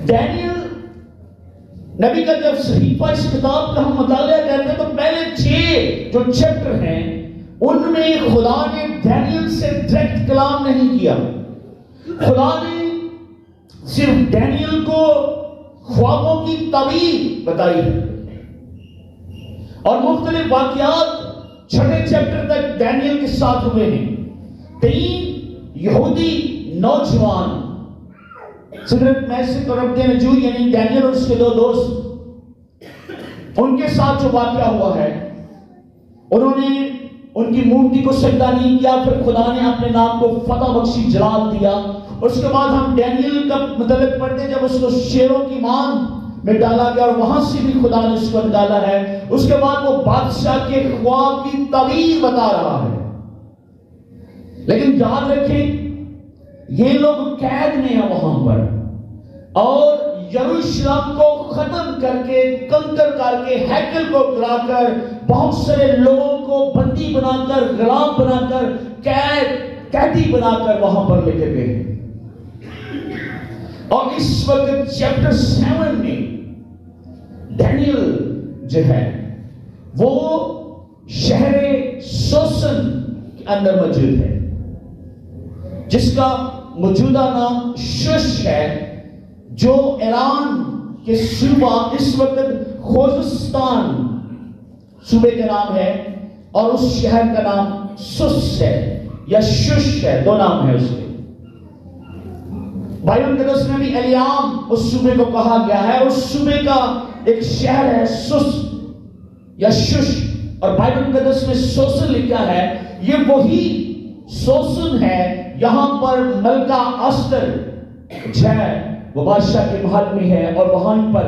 Daniel نبی کا جب صحیفہ اس کتاب کا ہم مطالعہ کرتے ہیں تو پہلے 6 جو چیپٹر ہیں ان میں خدا نے ڈینیل سے ڈائریکٹ کلام نہیں کیا. خدا نے صرف ڈینیل کو خوابوں کی تعبیر بتائی ہے اور مختلف واقعات 6 چیپٹر تک ڈینیل کے ساتھ ہوئے ہیں. 3 یہودی نوجوان سگریٹ میں سے کرپٹے نجو یعنی ڈینیل اور اس کے 2 دوست ان کے ساتھ جو واقعہ ہوا ہے انہوں نے ان کی مورتی کو سجدہ نہیں کیا. پھر خدا نے اپنے نام کو فتح بخشی جلال دیا. اس کے بعد ہم ڈینیل کا متعلق پڑھتے ہیں جب اس کو شیروں کی مان میں ڈالا گیا اور وہاں سے بھی خدا نے اس کو نکالا ہے. اس کے بعد وہ بادشاہ کے خواب کی تعبیر بتا رہا ہے. لیکن یاد رکھیں یہ لوگ قید میں ہیں وہاں پر اور یروشلم کو ختم کر کے کنکر کر کے ہیکل کو گرا کر بہت سارے لوگوں کو بندی بنا کر غلام بنا کر قیدی بنا کر وہاں پر لے کے گئے. اور اس وقت چیپٹر 7 میں ڈینیل جو ہے وہ شہر سوسن کے اندر موجود ہے جس کا موجودہ نام شش ہے جو ایران کے صوبہ اس وقت خوزستان صوبے کا نام ہے اور اس شہر کا نام سس ہے یا شش ہے. 2 نام ہے اس کے. بائبل مقدس میں بھی الیام اس صوبے کو کہا گیا ہے. اس صوبے کا ایک شہر ہے سس یا شش اور بائبل مقدس میں سوسن لکھا ہے. یہ وہی سوسن ہے یہاں پر ملکہ آستر جو ہے وہ بادشاہ کے محل میں ہے اور وہاں پر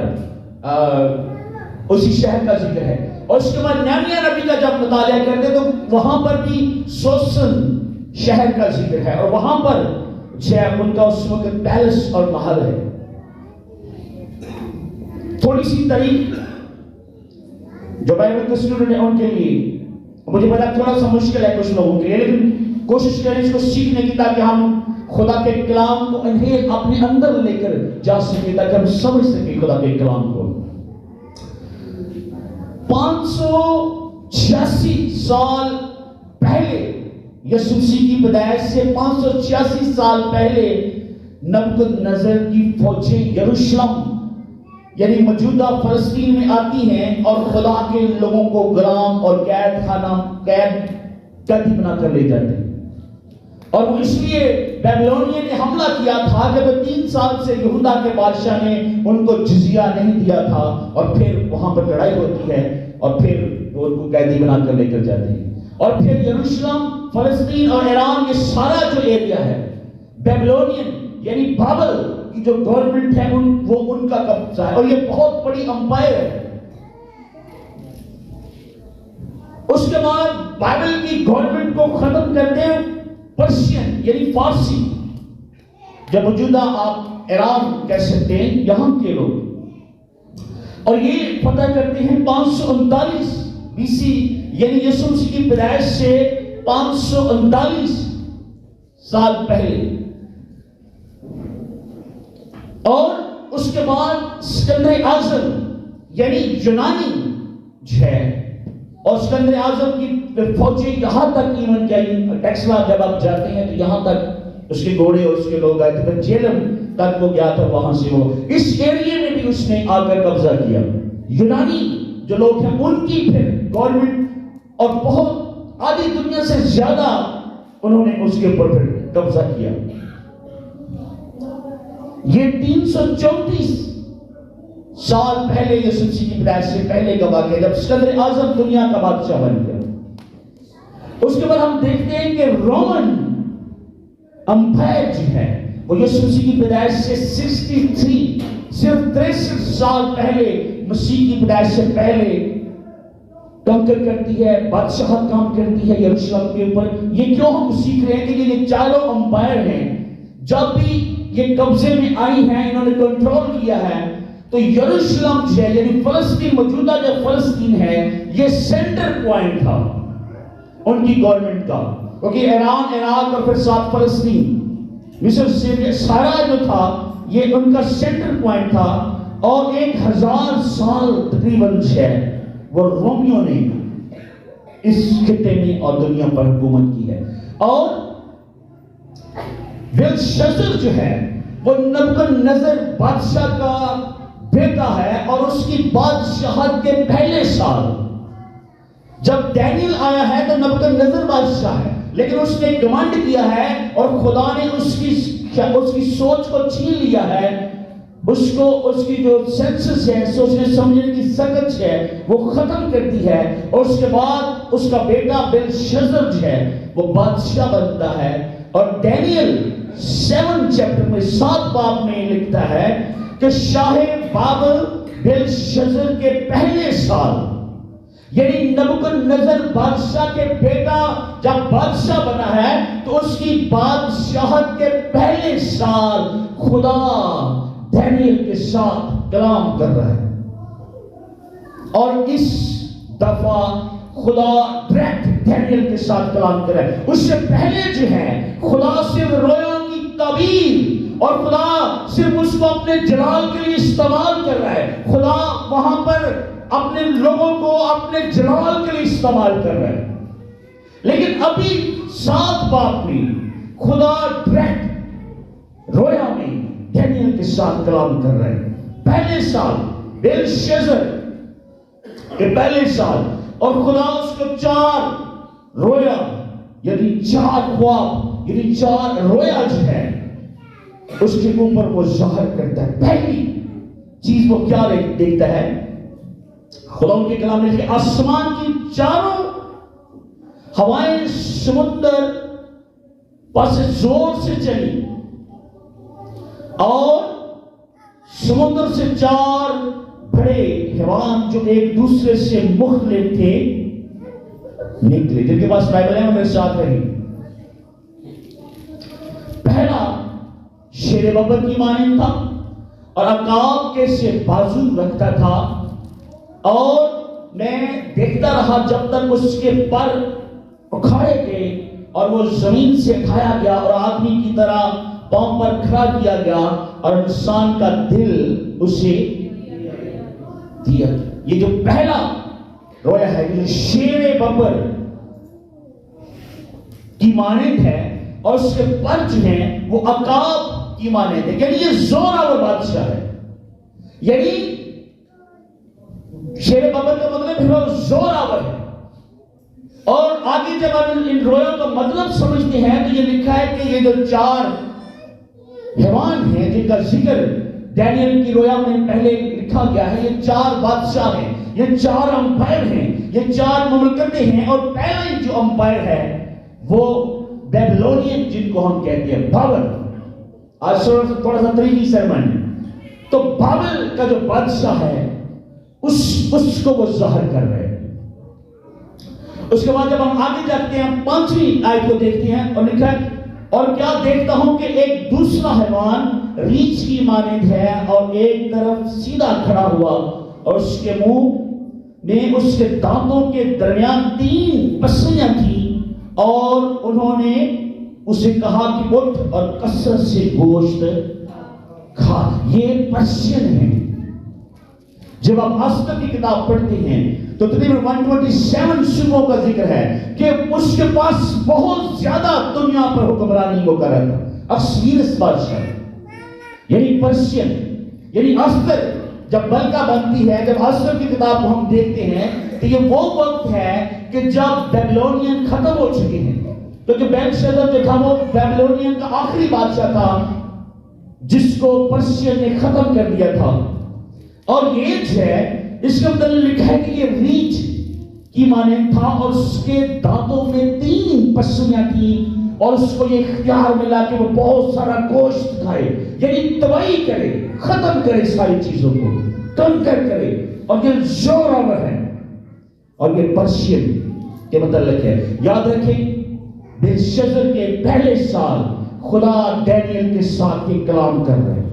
اسی شہر کا ذکر ہے. اور اس کے بعد نہمیا نبی کا جب مطالعہ کرتے تو وہاں پر بھی سوسن شہر کا ذکر ہے اور وہاں پر جو ہے ان کا اس وقت پیلس اور محل ہے. تھوڑی سی تاریخ جو بائبل کے اسٹوڈنٹ ہیں ان کے لیے مجھے پتا تھوڑا سا مشکل ہے کچھ لوگوں کے لیے لیکن کوشش کریں اس کو سیکھنے کی تاکہ ہم خدا کے کلام کو انہیں اپنے اندر لے کر جا سکیں تاکہ ہم سمجھ سکیں خدا کے کلام کو. 586 سال پہلے یسوع مسیح کی پیدائش سے 586 سال پہلے نبوکدنضر کی فوجیں یروشلم یعنی موجودہ فلسطین میں آتی ہیں اور خدا کے لوگوں کو غلام اور قیدی بنا کر لے جاتے ہیں. اور وہ اس لیے بیبلونین نے حملہ کیا تھا کہ 3 سال سے یہودا کے بادشاہ نے ان کو جزیہ نہیں دیا تھا اور پھر وہاں پر لڑائی ہوتی ہے اور پھر وہ ان کو قیدی بنا کر لے کر جاتے ہیں. اور پھر یروشلم فلسطین اور ایران یہ سارا جو ایریا ہے بیبلونین یعنی بابل کی جو گورنمنٹ ہے وہ ان کا قبضہ ہے اور یہ بہت بڑی امپائر ہے. اس کے بعد بائبل کی گورنمنٹ کو ختم کرتے ہیں پرشین یعنی فارسی جب موجودہ آپ ایران کہہ سکتے ہیں یہاں کے لوگ اور یہ فتح کرتے ہیں 539 BC یعنی یسوع مسیح کی پیدائش سے 539 سال پہلے. اور اس کے بعد اسکندر اعظم یعنی یونانی جو ہے اور اسکندر اعظم کی فوجیں یہاں تک ایون کیا ٹیکسلا جب آپ جاتے ہیں تو یہاں تک اس کے گھوڑے اور اس کے لوگ آئے تھے. جیلم تک وہ گیا تھا وہاں سے وہ اس ایریے میں بھی اس نے آ کر قبضہ کیا. یونانی جو لوگ ہیں ان کی پھر گورنمنٹ اور بہت آدھی دنیا سے زیادہ انہوں نے اس کے اوپر پھر قبضہ کیا. یہ 334 سال پہلے یسوع مسیح کی پیدائش سے پہلے کا واقعہ جب اسکندر اعظم دنیا کا بادشاہ بن گیا. اس کے بعد ہم دیکھتے ہیں کہ رومن امپائر جو ہے وہ یسوع مسیح کی پیدائش سے 63 صرف 63 سال پہلے مسیح کی پیدائش سے پہلے کنکر کرتی ہے بادشاہت کام کرتی ہے یروشلم کے اوپر. یہ کیوں ہم سیکھ رہے ہیں کہ یہ چاروں امپائر ہیں جب بھی یہ قبضے میں آئی ہیں انہوں نے کنٹرول کیا ہے تو یروشلم جو ہے یعنی فلسطین موجودہ جو فلسطین ہے یہ سینٹر پوائنٹ تھا ان کی گورنمنٹ کا کیونکہ ایران عراق اور پھر ساتھ فلسطین مصر سے سارا جو تھا یہ ان کا سینٹر پوائنٹ تھا، اور 1000 سال تقریباً وہ رومیوں نے اس خطے میں اور دنیا پر حکومت کی ہے. اور بیلشزر جو ہے وہ نبوکدنضر بادشاہ کا بیٹا ہے، اور اس کی بادشاہت کے پہلے سال جب دانیل آیا ہے تو نبوکدنضر بادشاہ ہے، لیکن اس نے کمانڈ کیا ہے اور خدا نے اس کی سوچ کو چھین لیا ہے، اس کی جو سینسس ہے، سوچنے سمجھنے کی سکت ہے وہ ختم کر دی ہے، اور اس کے بعد اس کا بیٹا بیلشزر جو ہے وہ بادشاہ بنتا ہے. اور دانیل 7 چیپٹر میں 7 باب میں لکھتا ہے کہ شاہ بابل بیلشزر کے پہلے سال، یعنی نبوکدنضر بادشاہ کے بیٹا جب بادشاہ بنا ہے تو اس کی بادشاہت کے پہلے سال خدا دانیل کے ساتھ کلام کر رہا ہے. اور اس دفعہ خدا ڈائریکٹ دانیل کے ساتھ کلام کر رہا ہے. اس سے پہلے جو ہے خدا صرف رویوں کی تعبیر، اور خدا صرف اس کو اپنے جلال کے لیے استعمال کر رہا ہے. خدا وہاں پر اپنے لوگوں کو اپنے جلال کے لیے استعمال کر رہا ہے. لیکن ابھی 7 باب میں خدا ڈائریکٹ رویا میں دانیل کے ساتھ کلام کر رہے ہیں. پہلے سال بیلشزر کے پہلے سال، اور خدا اس کو 4 رویا یعنی 4 خواب یعنی 4 رویا جو ہے اس کے اوپر وہ ظاہر کرتا ہے. پہلی چیز وہ کیا دیکھتا ہے؟ خدا ان کے کلام میں کہ آسمان کی چاروں ہوائیں سمندر پس زور سے چلی، اور سمندر سے 4 بڑے حیوان جو ایک دوسرے سے مختلف تھے نکلے. جن کے پاس بائبل ہے وہ میرے ساتھ رہی. پہلا شیر ببر کی مانند تھا، اور عقاب کے سے بازو رکھتا تھا، اور میں دیکھتا رہا جب تک اس کے پر اکھاڑے گئے اور وہ زمین سے اٹھایا گیا اور آدمی کی طرح پاؤں پر کھڑا کیا گیا، اور انسان کا دل اسے دیا. یہ جو پہلا رویا ہے یہ شیر ببر کی مانند ہے، اور اس کے پر جو ہیں وہ عقاب کی مانند ہے. یعنی یہ زور آور بادشاہ ہے. یعنی شیر ببر کا مطلب ہے وہ زور آور ہے. اور آگے جب ہم ان رویوں کا مطلب سمجھتے ہیں تو یہ لکھا ہے کہ یہ جو 4 حیوان ہیں جن کا ذکر دانیل کی رویا میں پہلے لکھا گیا ہے، یہ 4 بادشاہ ہیں، یہ 4 امپائر ہیں، یہ 4 مملکتیں ہیں. اور پہلا جو امپائر ہے وہ بیبلونین جن کو ہم کہتے ہیں بابل. آج تھوڑا سا تاریخی سرمن ہے. تو بابل کا جو بادشاہ ہے اس کو وہ ظاہر کر رہے ہیں. اس کے بعد جب ہم آگے جاتے ہیں 5ویں آیت کو دیکھتے ہیں اور لکھا ہے اور کیا دیکھتا ہوں کہ ایک دوسرا حیوان ریچھ کی مانند ہے اور ایک طرف سیدھا کھڑا ہوا اور اس کے منہ میں اس کے دانتوں کے درمیان 3 پسلیاں تھیں اور انہوں نے اسے کہا کہ اٹھ اور کثرت سے گوشت کھا. یہ پرشین ہے. جب آپ آسٹر کی کتاب پڑھتے ہیں تو تقریباً 127 صوبوں کا ذکر ہے کہ اس کے پاس بہت زیادہ دنیا پر حکمرانی کو کر رہا تھا. اکثریت بادشاہ یعنی پرشین یعنی آسٹر جب بلکہ بنتی ہے, جب آسٹر کی کتاب کو ہم دیکھتے ہیں تو یہ وہ وقت ہے کہ جب بیبلونین ختم ہو چکے ہیں. کیونکہ بیلشزر جو تھا وہ بیبلونین کا آخری بادشاہ تھا جس کو پرشین نے ختم کر دیا تھا. اور یہ جو ہے اس کے متعلق لکھا ہے کہ یہ ریچھ کی مانند تھا اور اس کے دانتوں میں 3 پسلیاں تھیں اور اس کو یہ اختیار ملا کہ وہ بہت سارا گوشت کھائے, یعنی تباہی کرے, ختم کرے ساری چیزوں کو, کنکر کرے. اور یہ زور آور ہے اور یہ پرشین کے متعلق ہے. یاد رکھیں بیلشزر کے پہلے سال خدا دانیل کے ساتھ یہ کلام کر رہے ہیں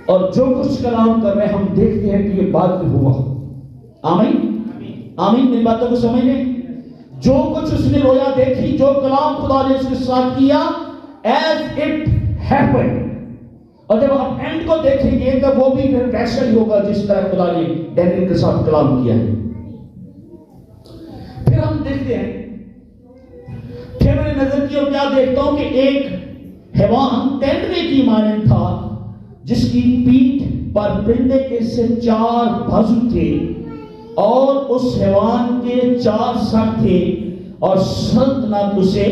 اور جو کچھ کلام کر رہے ہیں ہم دیکھتے ہیں کہ یہ بات بھی ہوا. آمین آمین. میری باتوں کو سمجھ لیں. جو کچھ اس نے رویا دیکھی, جو کلام خدا نے اس کے ساتھ کیا, as it happened, اور جب آپ اینڈ کو دیکھیں گے تو وہ بھی پھر ویسا ہی ہوگا جس طرح خدا نے ڈینیل کے ساتھ کلام کیا ہے. پھر ہم دیکھتے ہیں، پھر میں نے نظر کی اور کیا دیکھتا ہوں کہ ایک حیوان تیندوے کی مانند تھا جس کی پیٹھ پر پرندے کے سے 4 بازو تھے اور اس حیوان کے 4 سر تھے اور سلطنت اسے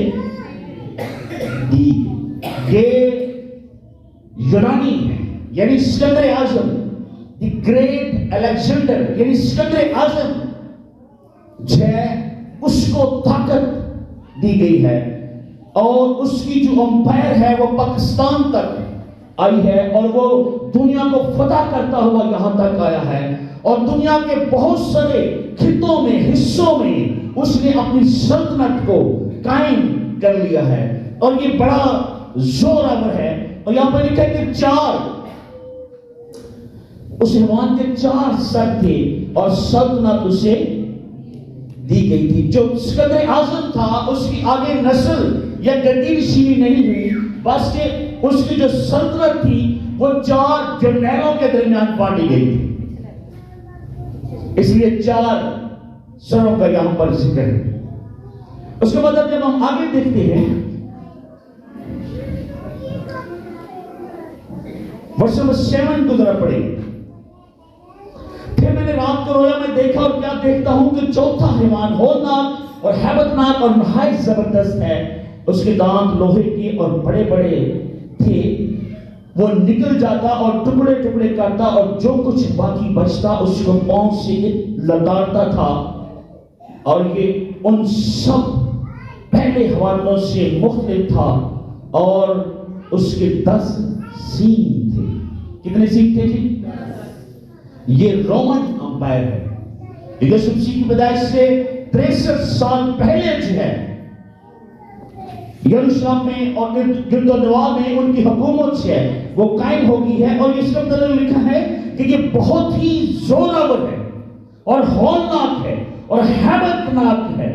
دی. یہ یونانی ہے، یعنی اسکندر اعظم، دی گریٹ الیگزینڈر، یعنی اسکندر اعظم جو ہے اس کو طاقت دی گئی ہے اور اس کی جو امپائر ہے وہ پاکستان تک آئی ہے اور وہ دنیا کو فتح کرتا ہوا یہاں تک آیا ہے اور دنیا کے بہت سارے خطوں میں، حصوں میں اس نے اپنی سلطنت کو قائم کر لیا ہے اور یہ بڑا زور آور ہے. اور یہاں پر لکھا ہے کہ 4 اس حیوان کے 4 سر تھے اور سلطنت اسے دی گئی تھی. جو اسکندر اعظم تھا اس کی آگے نسل یا گدی نشینی نہیں ہوئی، بس کہ اس کی جو سلطنت تھی وہ 4 جرنیلوں کے درمیان بانٹی گئی تھی. اس لیے 4 سروں کا یہاں پر ذکر ہے. اس کے بعد جب ہم آگے دیکھتے ہیں ورس نمبر 7 کو ذرا پڑھیں. پھر میں نے رات کو رویا میں دیکھا اور کیا دیکھتا ہوں کہ چوتھا حیوان ہولناک اور ہیبتناک اور نہایت زبردست ہے. اس کے دانت لوہے کے اور بڑے بڑے تھے. وہ نکل جاتا اور ٹکڑے ٹکڑے کرتا اور جو کچھ باقی بچتا اس کو پاؤں سے لتاڑتا تھا. اور یہ ان سب پہلے حیوانوں سے مختلف تھا اور اس کے 10 سینگ تھے. کتنے سینگ تھے جی؟ یہ رومن امپائر ہے. یسوع مسیح کی پیدائش سے 63 سال پہلے جو ہے یروشلم میں اور گرد و نواح میں ان کی حکومت ہے وہ قائم ہو گئی ہے. اور اس کے اندر لکھا ہے کہ یہ بہت ہی زوراور ہے اور ہولناک ہے اور ہیبتناک ہے.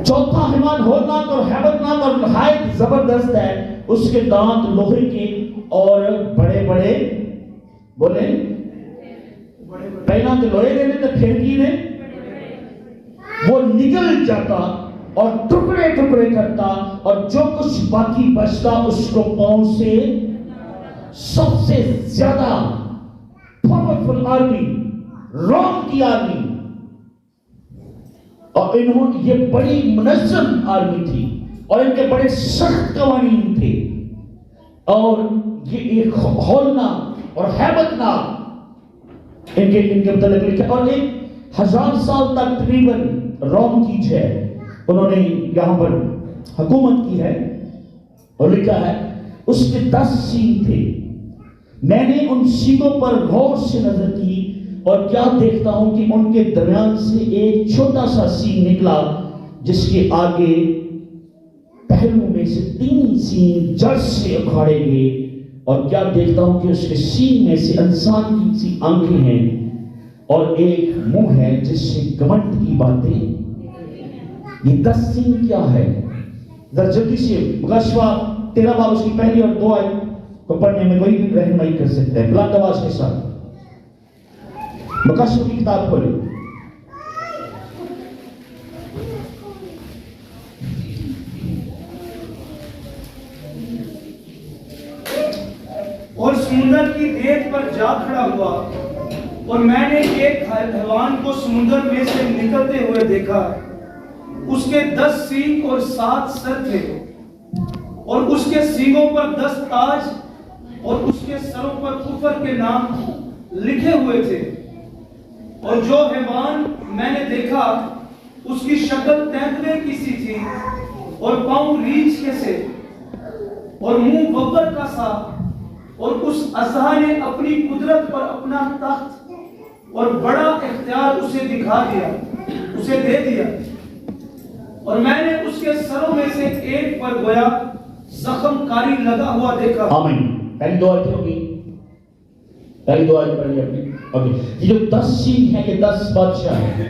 چوتھا حیوان ہولناک اور ہیبتناک اور نہایت زبردست ہے. اس کے دانت لوہے کے اور بڑے بڑے، بولے پہلا تو لوہے دینے تو پھر کی نے وہ نکل جاتا اور ٹکڑے ٹکڑے کرتا اور جو کچھ باقی بچتا اس کو پاؤں سے. سب سے زیادہ پاورفل آرمی روم کی آرمی، اور انہوں یہ بڑی منظم آرمی تھی اور ان کے بڑے سخت قوانین تھے اور یہ ایک ہولناک اور ہیبتناک ان کے متعلق لکھا. اور 1000 سال تک تقریباً روم کی جو ہے انہوں نے یہاں پر حکومت کی ہے اور لکھا ہے اس کے 10 سینگ تھے. میں نے ان سینگوں پر غور سے نظر کی اور کیا دیکھتا ہوں کہ ان کے درمیان سے ایک چھوٹا سا سینگ نکلا جس کے آگے پہلو میں سے 3 سینگ جڑ سے اکھاڑے گئے. اور کیا دیکھتا ہوں کہ اس کے سینگ میں سے انسان کی سی آنکھیں ہیں اور ایک منہ ہے جس سے گھمنڈ کی باتیں. یہ 10 سینگ کیا ہے؟ ذرا جلدی سے مکاشفہ 13 باب اس کی پہلی اور 2 آیت کو پڑھنے میں کوئی بھی رہنمائی کر سکتا ہے بلند آواز کے ساتھ. مکاشفہ کی کتاب کھولیں. اور سمندر کی ریت پر جا کھڑا ہوا اور میں نے ایک حیوان کو سمندر میں سے نکلتے ہوئے دیکھا. اس کے 10 سینگ اور 7 سر تھے اور اس کے سینگوں پر 10 تاج اور اس کے سروں پر کفر کے نام لکھے ہوئے تھے. اور جو حیوان میں نے دیکھا اس کی شکل تیندوے کی سی تھی اور پاؤں ریچھ کے سے اور منہ ببر کا سا. اور اس اژدہا نے اپنی قدرت پر اپنا تخت اور بڑا اختیار اسے دکھا دیا، اسے دے دیا. اور میں نے اس کے سروں میں سے ایک پر گویا زخم کاری لگا ہوا دیکھا. آمین. پہلی 2 آیتیں ہوگی، پہلی 2 آیتیں پڑھ لی اپنی. یہ جو 10 سینگ ہیں یہ 10 بادشاہ ہیں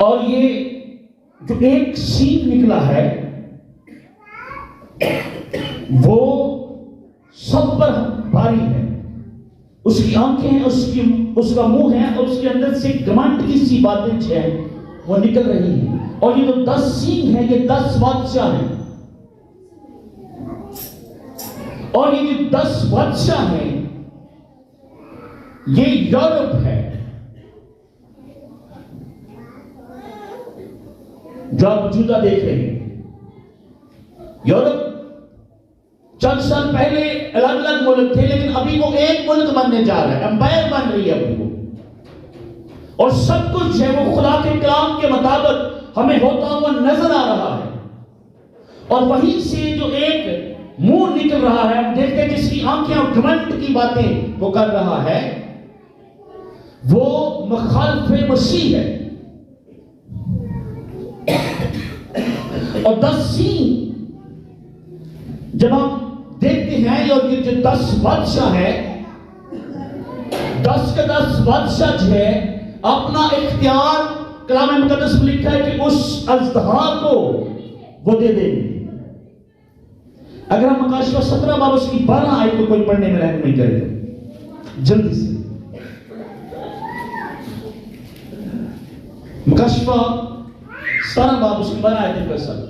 اور یہ جو ایک سینگ نکلا ہے وہ سب پر بھاری ہے. اس کی آنکھیں ہیں, اس کا منہ ہے, اور اس کے اندر سے گھمنڈ کی سی باتیں ہیں وہ نکل رہی ہیں. اور یہ جو 10 سینگ ہیں یہ 10 بادشاہ ہیں. اور یہ جو 10 بادشاہ ہیں یہ یورپ ہے جو آپ موجودہ دیکھ رہے ہیں. یورپ چند سال پہلے الگ الگ ملک تھے, لیکن ابھی وہ ایک ملک بننے جا رہا ہے, امپائر بن رہی ہے ابھی وہ. اور سب کچھ ہے وہ خدا کے کلام کے مطابق ہمیں ہوتا ہوا نظر آ رہا ہے. اور وہیں سے جو ایک منہ نکل رہا ہے, ہم دیکھتے ہیں جس کی آنکھیں اور گھمنڈ کی باتیں وہ کر رہا ہے, وہ مخالف مسیح ہے. اور 10 سین جب ہم دیکھتے ہیں, اور یہ جو 10 بادشاہ ہے, 10 کے 10 بادشاہ جو ہے اپنا اختیار کلام مقدس میں لکھا ہے کہ اس اژدہا کو وہ دے دیں. اگر ہم مکاشفہ 17 باب اس کی 12 آیت کو کوئی پڑھنے میں رحم نہیں کرے گا جلدی سے. مکاشفہ 17 باب اس کی 12 آیت کا ساتھ.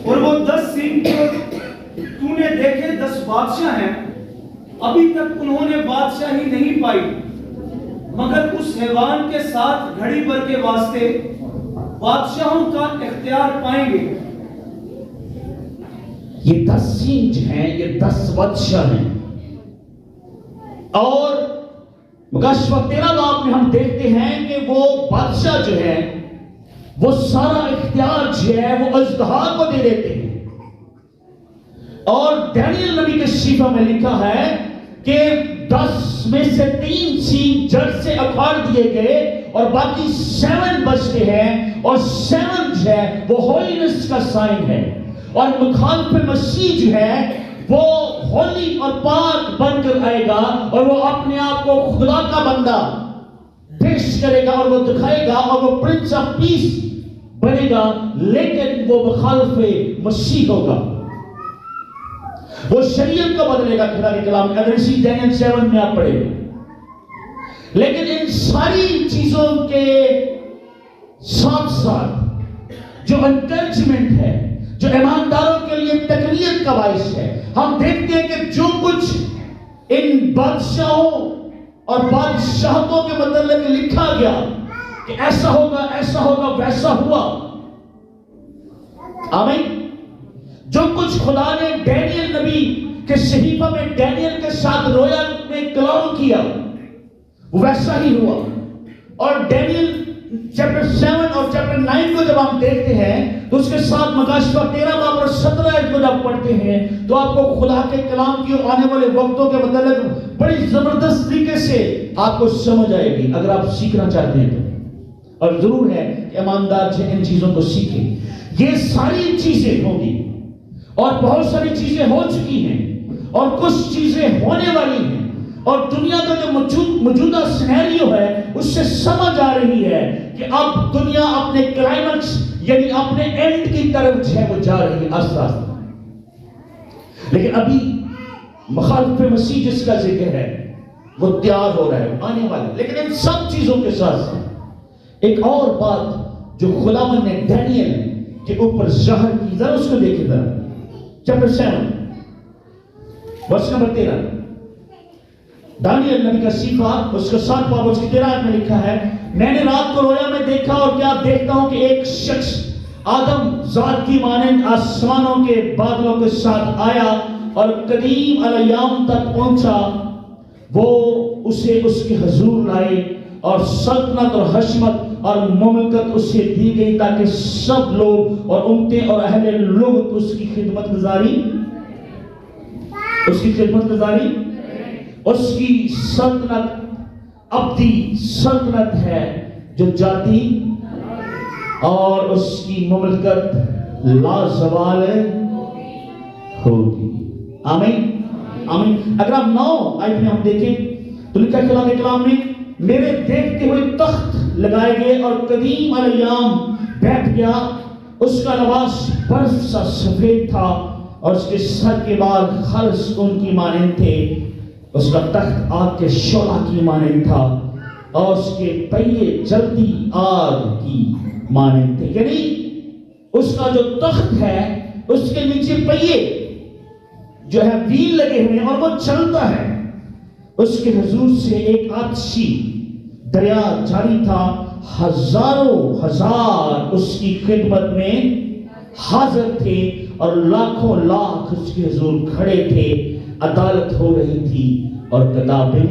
اور وہ 10 سینگ تو نے دیکھے 10 بادشاہ ہیں, ابھی تک انہوں نے بادشاہی نہیں پائی, مگر اس حیوان کے ساتھ گھڑی بھر کے واسطے بادشاہوں کا اختیار پائیں گے. یہ 10 سینگ جو ہیں یہ 10 بادشاہ ہیں. اور مکاشفہ 13 باب میں ہم دیکھتے ہیں کہ وہ بادشاہ جو ہے وہ سارا اختیار جو ہے وہ اژدہا کو دے دیتے ہیں. اور دانیل نبی کے شفا میں لکھا ہے کہ 10 میں سے 3 سینگ جڑ سے اکھاڑ دیے گئے اور باقی 7 بچتے ہیں, اور 7 جو ہے وہ ہولینس کا سائن ہے. اور مخالف مسیح جو ہے وہ ہولی اور پاک بن کر آئے گا, اور وہ اپنے آپ کو خدا کا بندہ پیش کرے گا, اور وہ دکھائے گا, اور وہ پرنس آف پیس بنے گا, لیکن وہ مخالف مسیح ہوگا. وہ شریعت کو بدلے گا خدا کے کلام میں, اگر اسی دانیل 7 میں آپ پڑھیں. لیکن ان ساری چیزوں کے ساتھ ساتھ جو انکریجمنٹ ہے, جو ایمانداروں کے لیے تقویت کا باعث ہے, ہم دیکھتے ہیں کہ جو کچھ ان بادشاہوں اور بادشاہتوں کے متعلق لکھا گیا کہ ایسا ہوگا ویسا ہوا. آمین. جو کچھ خدا نے دانیل نبی کے صحیفہ میں دانیل کے ساتھ رویا میں کلام کیا وہ ویسا ہی ہوا. اور دانیل چیپٹر 7 اور چیپٹر 9 کو جب ہم دیکھتے ہیں تو اس کے ساتھ مکاشفہ 13 باب اور 17 آیت کو جب پڑھتے ہیں تو آپ کو خدا کے کلام کی آنے والے وقتوں کے متعلق بڑی زبردست طریقے سے آپ کو سمجھ آئے گی, اگر آپ سیکھنا چاہتے ہیں تو. اور ضرور ہے کہ ایماندار جو ان چیزوں کو سیکھیں. یہ ساری چیزیں ہوں گی, اور بہت ساری چیزیں ہو چکی ہیں, اور کچھ چیزیں ہونے والی ہیں, اور دنیا کا جو موجودہ سینیریو ہے اس سے سمجھ آ رہی ہے کہ اب دنیا اپنے کلائمیکس یعنی اپنے اینڈ کی طرف جو ہے وہ جا رہی ہے آہستہ آہستہ. لیکن ابھی مخالف مسیح جس کا ذکر ہے وہ تیار ہو رہا ہے, آنے والا. لیکن ان سب چیزوں کے ساتھ ساتھ ایک اور بات جو خداوند نے دانیل کے اوپر ظاہر کی, ذرا اس کو دیکھیں ذرا. چیپٹر 7 ورس نمبر 13, دانیل نبی کا صحیفہ اس کا 7 باب اس کی 13 آیت میں لکھا ہے, میں نے رات کو رویا میں دیکھا, اور کیا دیکھتا ہوں کہ ایک شخص آدم ذات کی مانند آسمانوں کے بادلوں کے ساتھ آیا اور قدیم الیام تک پہنچا. وہ اسے اس کے حضور لائے, اور سلطنت اور حشمت اور مملکت اسے دی گئی تاکہ سب لوگ اور امتیں اور اہل لوگ اس کی خدمت گزاری اس کی سلطنت ابدی سلطنت ہے جو جاتی, اور اس کی مملکت لازوال ہوگی. آمین. اگر آپ 9 آیت میں ہم دیکھیں تو لکھا ہے کلام میں, میرے دیکھتے ہوئے تخت لگائے گئے اور قدیم الیام بیٹھ گیا. اس کا لباس برف سا سفید تھا اور اس کے سر کے بال خرس ان کی مانند تھے. اس کا تخت آگ کے شعلہ کی مانند تھا اور اس کے پہیے جلتی آگ کی مانند تھے. یعنی اس کا جو تخت ہے اس کے نیچے پہیے جو ہے ویل لگے ہوئے اور وہ چلتا ہے. اس کے حضور سے ایک آتشی دریا جاری تھا. ہزاروں ہزار اس کی خدمت میں حاضر تھے اور لاکھوں لاکھ اس کے حضور کھڑے تھے. عدالت ہو رہی تھی اور کتابیں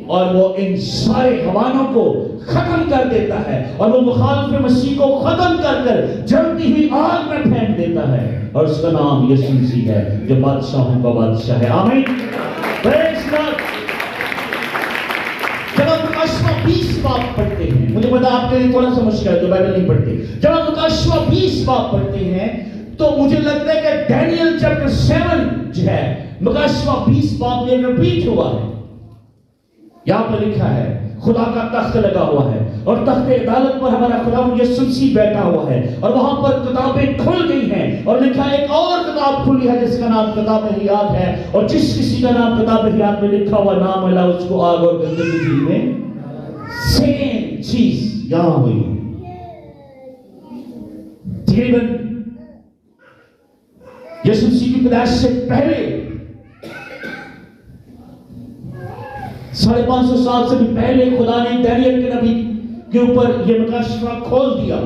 اور وہ ان سارے حوانوں کو ختم کر دیتا ہے اور وہ مخالف مسیح کو ختم کر جلتی ہوئی آگ میں پھینک دیتا ہے. اور اس کا نام یسوع مسیح ہے جو بادشاہوں کا بادشاہ ہے. آمین. پریز گاڈ. جب آپ مکاشفہ 20 باب پڑھتے ہیں, مجھے پتا آپ کے لیے تھوڑا سا مشکل ہے جو بائبل نہیں پڑھتے, جب آپ مکاشفہ 20 باب پڑھتے ہیں تو مجھے لگتا ہے کہ ڈینیل چیپٹر 7 جو ہے مکاشفہ 20 باب میں ریپیٹ ہوا ہے. یہاں پر لکھا ہے خدا کا تخت لگا ہوا ہے اور تخت عدالت پر ہمارا خدا یسوع مسیح بیٹھا ہوا ہے اور وہاں پر کتابیں کھل گئی ہیں اور لکھا ہے ایک اور کتاب کھلی ہے جس کا نام کتاب حیات ہے اور جس کسی کا نام کتاب حیات میں لکھا ہوا نام اللہ اس کو آگ اور گندگی کی جھیل میں سیم چیز یہاں ہوئی. تقریباً یسوع مسیح کی پیدائش سے پہلے 550 سال سے بھی پہلے خدا نے دانیل کے نبی کے اوپر یہ مکاشفہ کھول دیا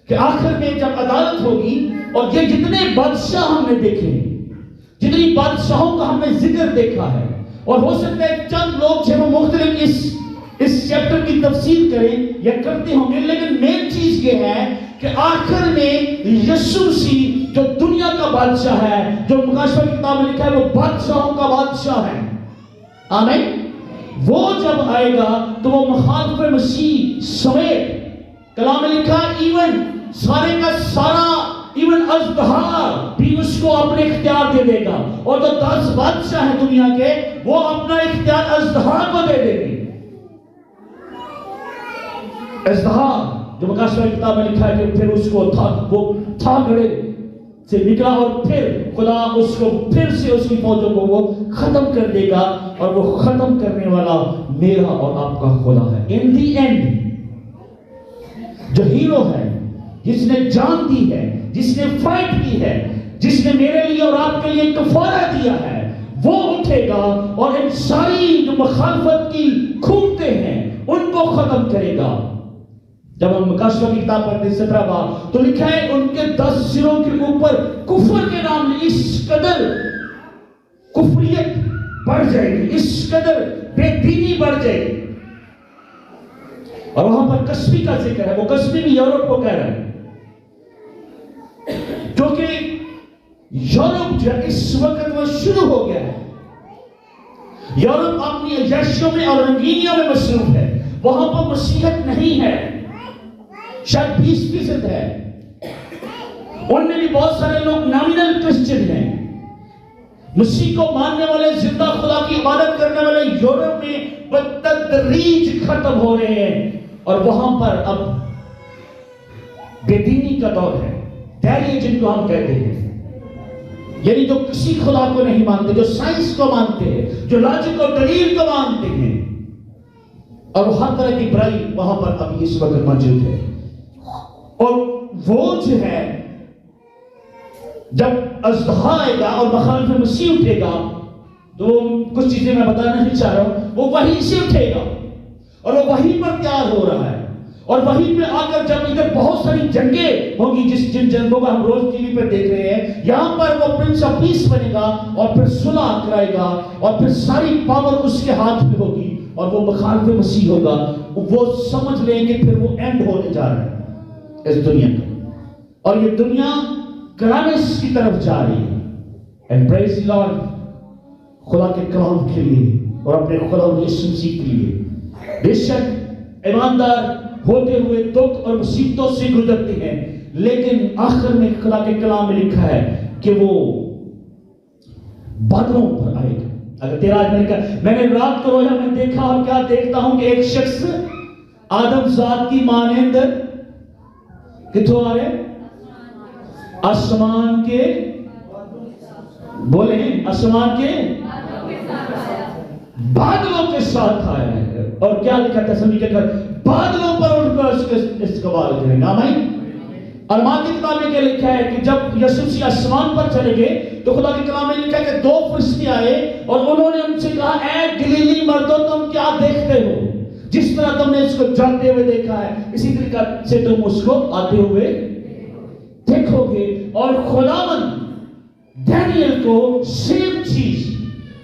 کہ آخر میں جب عدالت ہوگی اور یہ جتنے بادشاہ ہم نے دیکھے جتنی بادشاہوں کا ہم نے ذکر دیکھا ہے اور ہو سکتا ہے چند لوگ جو مختلف اس چیپٹر کی تفسیر کریں یا کرتے ہوں گے, لیکن مین چیز یہ ہے کہ آخر میں یسوع مسیح جو دنیا کا بادشاہ ہے, جو مکاشفہ کی کتاب میں لکھا ہے وہ بادشاہوں کا بادشاہ ہے. آمین. وہ جب آئے گا تو وہ مخالف مسیح سمیت کلام میں لکھا ایون سارے کا سارا ایون ازدہا بھی اس کو اپنے اختیار دے دے گا اور جو 10 بادشاہ ہیں دنیا کے وہ اپنا اختیار ازدہا کو دے دے گے. ازدہا جو مکاشفہ کی کتاب میں لکھا ہے کہ پھر اس کو وہ تھاگڑے سے نکلا اور پھر خدا اس کو پھر سے اس کی فوجوں کو وہ ختم کر دے گا اور وہ ختم کرنے والا میرا اور آپ کا خدا ہے. ان دی اینڈ جو ہیرو ہے, جس نے جان دی ہے, جس نے فائٹ کی ہے, جس نے میرے لیے اور آپ کے لیے کفارہ دیا ہے, وہ اٹھے گا اور ان ساری جو مخالفت کی کھوپتے ہیں ان کو ختم کرے گا. جب ہم مکاشفہ کی کتاب پڑھتے ہیں 17 باب تو لکھا ہے ان کے 10 سروں کے اوپر کفر کے نام نے اس قدر کفریت بڑھ جائے گی, اس قدر بے دینی بڑھ جائے گی. اور وہاں پر کسبی کا ذکر ہے, وہ کسبی بھی یورپ کو کہہ رہا ہے کیونکہ یورپ جو اس وقت وہ شروع ہو گیا ہے. یورپ اپنی عیاشیوں میں اور رنگینیوں میں مصروف ہے, وہاں پر مسیحیت نہیں ہے, شاید 20% ہے. ان میں بھی بہت سارے لوگ نامینل کرسچن ہیں, مسیح کو ماننے والے, زندہ خدا کی عبادت کرنے والے یورپ میں بتدریج ختم ہو رہے ہیں اور وہاں پر اب بے دینی کا دور ہے. دیری جن کو ہم کہتے ہیں, یعنی جو کسی خدا کو نہیں مانتے, جو سائنس کو مانتے ہیں, جو لاجک اور دلیل کو مانتے ہیں, اور ہر طرح کی برائی وہاں پر ابھی اس وقت موجود ہے. اور وہ جو ہے جب ازدہا آئے گا اور مخالف مسیح اٹھے گا تو کچھ چیزیں میں بتانا نہیں چاہ رہا ہوں, وہ وہیں سے اٹھے گا اور وہ وہیں پر تیار ہو رہا ہے اور وہیں پہ آ کر جب ادھر بہت ساری جنگیں ہوں گی, جن جنگوں کا ہم روز ٹی وی پہ دیکھ رہے ہیں, یہاں پر وہ پرنس آف پیس بنے گا اور پھر صلح کرائے گا اور پھر ساری پاور اس کے ہاتھ میں ہوگی اور وہ مخالف مسیح ہوگا. وہ سمجھ لیں کہ پھر وہ اینڈ ہونے جا رہا ہے اس دنیا کا, اور یہ دنیا کلامس کی طرف جا رہی ہے. اینڈ پریز دی لارڈ خدا کے کلام کے لیے اور اپنے خدا یسوع مسیح کے لیے. بے شک ایماندار ہوتے ہوئے دکھ اور مصیبتوں سے گزرتے ہیں, لیکن آخر میں خدا کے کلام میں لکھا ہے کہ وہ بادلوں پر آئے گا. اگر تیرا آج میں نے رات کو رویا میں دیکھا اور کیا دیکھتا ہوں کہ ایک شخص آدم ذات کی مانند کتوں آ رہے آسمان کے بولیں آسمان کے بادلوں کے ساتھ آیا ہے اور کیا لکھا تسلی کے کر بادلوں پر اٹھ کر اس کے استقبال کریں گے آمین اور ماں کی کتاب میں کیا لکھا ہے کہ جب یسوع مسیح آسمان پر چلے گئے تو خدا کے کلام میں لکھا ہے کہ 2 فرشتے آئے اور انہوں نے ان سے کہا اے گلیلی مردوں تم کیا دیکھتے ہو جس طرح تم نے اس کو جاتے ہوئے دیکھا ہے اسی طریقہ سے تم اس کو آتے ہوئے دیکھو گے اور خداوند دانیل کو سیم چیز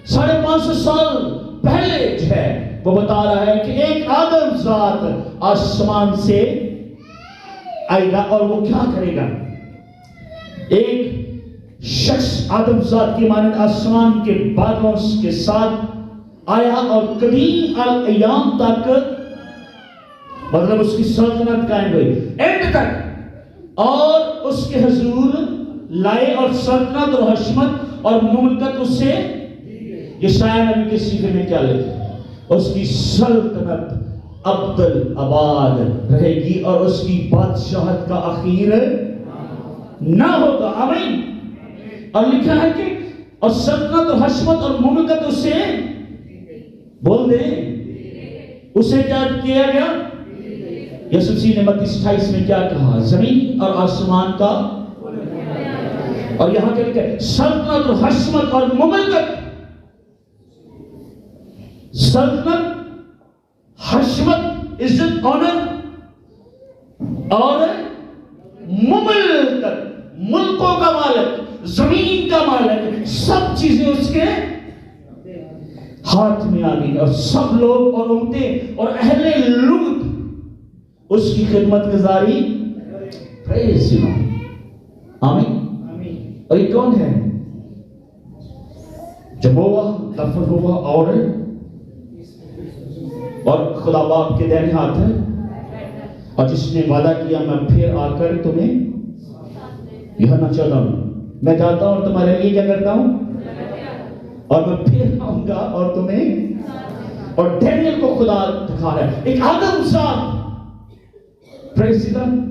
550 سال پہلے جو ہے وہ بتا رہا ہے کہ ایک آدم ذات آسمان سے آئے گا اور وہ کیا کرے گا ایک شخص آدم ذات کی مانند آسمان کے بادلوں کے ساتھ آیا اور قدیم الایام تک مطلب اس کی سلطنت قائم ہوئی اینڈ تک اور اس کے حضور لائے اور سلطنت اور حشمت اور مملکت اس سے یشعیاء نبی کے صحیفے میں کیا لکھا اس کی سلطنت ابدل آباد رہے گی اور اس کی بادشاہت کا اخیر نہ ہوگا آمین اور لکھا ہے کہ اور سلطنت اور حشمت اور مملکت اسے بول دیں اسے کیا کیا گیا یسوع مسیح نے متی 28 میں کیا کہا زمین اور آسمان کا اور یہاں کیا لکھا ہے سلطنت اور حشمت اور مملکت سلطنت حشمت عزت آنر اور مملکت ملکوں کا مالک زمین کا مالک سب چیزیں اس کے ہاتھ میں آ گئی اور سب لوگ اور امتیں اور اہل لغت اس کی خدمت گزاری پریز یو آمین اور یہ کون ہے جب ہوا دفن ہوا اور خدا باپ کے دائیں ہاتھ ہے اور جس نے وعدہ کیا میں پھر آ کر تمہیں یہاں 14 میں جاتا ہوں اور تمہارے لیے کیا کرتا ہوں اور میں پھر آؤں گا اور تمہیں اور ڈینیل کو خدا دکھا رہا ہے ایک آدم ذات پریزیڈنٹ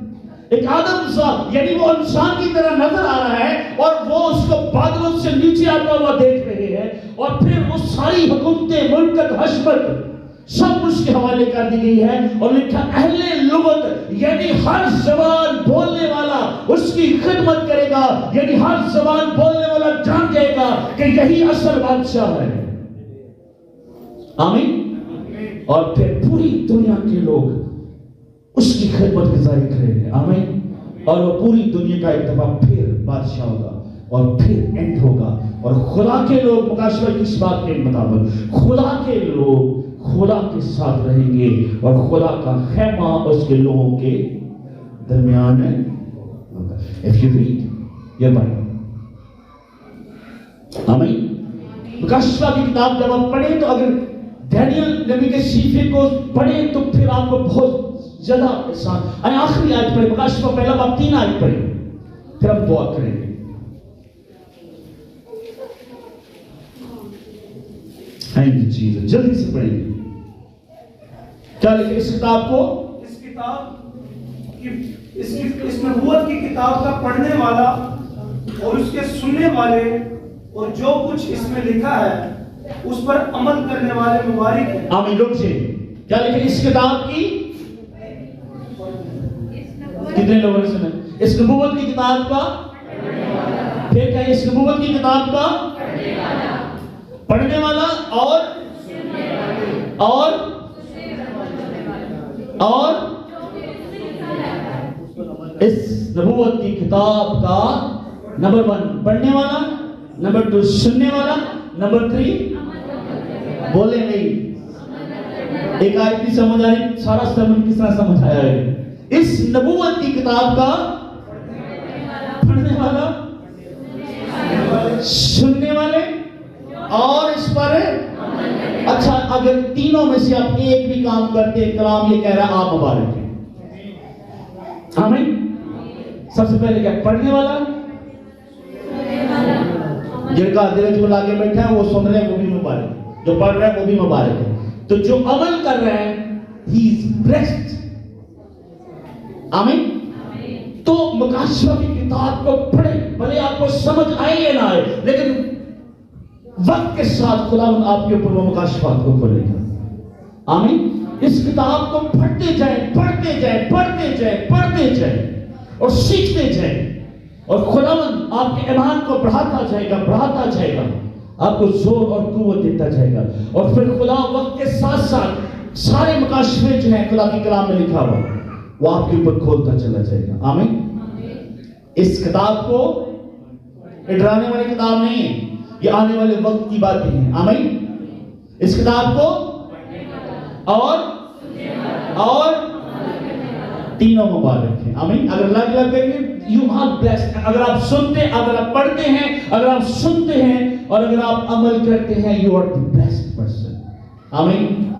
ایک آدم ذات یعنی وہ انسان کی طرح نظر آ رہا ہے اور وہ اس کو بادلوں سے نیچے آتا ہوا دیکھ رہے ہیں اور پھر وہ ساری حکومتیں ملکت حشمت سب اس کے حوالے کر دی گئی ہے اور لکھا اہل لغت یعنی ہر زبان بولنے والا اس کی خدمت کرے گا یعنی ہر زبان بولنے والا جان جائے گا کہ یہی اصل بادشاہ ہے آمین اور پھر پوری دنیا کے لوگ اس کی خدمت گزاری کریں گے آمین اور وہ پوری دنیا کا ایک دفعہ پھر بادشاہ ہوگا اور پھر اینڈ ہوگا اور خدا کے لوگ مکاشفہ کی اس بات کے مطابق خدا کے لوگ خدا کے ساتھ رہیں گے اور خدا کا خیمہ اس کے لوگوں کے درمیان ہے if you read your Bible آمین مکاشفہ کی کتاب جب آپ پڑھیں تو اگر دانیل نبی کے صحیفے کو پڑھیں تو پھر آپ کو بہت زیادہ احسان آخری آیت پڑھیں مکاشفہ پہلا باب 3 آیت پڑھیں پھر ہم دعا کریں گے جلدی سے پڑھیں گے کیا لکھے اس کتاب کو اس کتاب اس نبوت کی کتاب کا پڑھنے والا اور اس کے سننے والے اور جو کچھ اس میں لکھا ہے اس پر عمل کرنے والے مبارک ہیں آمین لوگ سے کیا لکھے اس کتاب کی کتنے لوگوں نے سنا اس نبوت کی کتاب کا پھر کہیں اس نبوت کی کتاب کا پڑھنے والا اور اس نبوت کی کتاب کا نمبر 1 پڑھنے والا نمبر 2 سننے والا نمبر 3 بولے نہیں ایک آیت بھی سمجھ آ رہی سارا سرمن کس طرح سمجھ آیا ہے اس نبوت کی کتاب کا پڑھنے والا سننے والے اور اس پر اچھا اگر تینوں میں سے آپ ایک بھی کام کرتے کلام یہ کہہ رہا ہے آپ مبارک ہیں آمین سب سے پہلے کیا پڑھنے والا جن کا دل جو لاگے بیٹھا ہے وہ سن رہے ہیں وہ بھی مبارک ہے, جو پڑھ رہے ہیں وہ بھی مبارک ہے. تو جو عمل کر رہے ہیں he is blessed. آمین. تو مکاشفہ کی کتاب کو پڑھیں, بھلے آپ کو سمجھ آئے یا نہ آئے, لیکن وقت کے ساتھ خداوند آپ کے اوپر وہ مکاشفات کو کھولے گا. آمین. اس کتاب کو پڑھتے جائیں, پڑھتے جائیں, پڑھتے جائیں, پڑھتے جائیں اور سیکھتے جائیں, اور خداوند آپ کے ایمان کو بڑھاتا جائے گا, بڑھاتا جائے گا, آپ کو زور اور قوت دیتا جائے گا. اور پھر خدا وقت کے ساتھ ساتھ سارے مکاشفے جو ہیں خدا کی کلام میں لکھا ہوا وہ آپ کے اوپر کھولتا چلا جائے گا. آمین. اس کتاب کو ڈرانے والی کتاب نہیں ہے, یہ آنے والے وقت کی باتیں ہیں. آمین. اس کتاب کو اور تینوں مبارک ہیں. آمین. اگر الگ الگ دیکھیں you are blessed. اگر آپ سنتے, اگر آپ پڑھتے ہیں, اگر آپ سنتے ہیں اور اگر آپ عمل کرتے ہیں, you are the blessed person. آمین.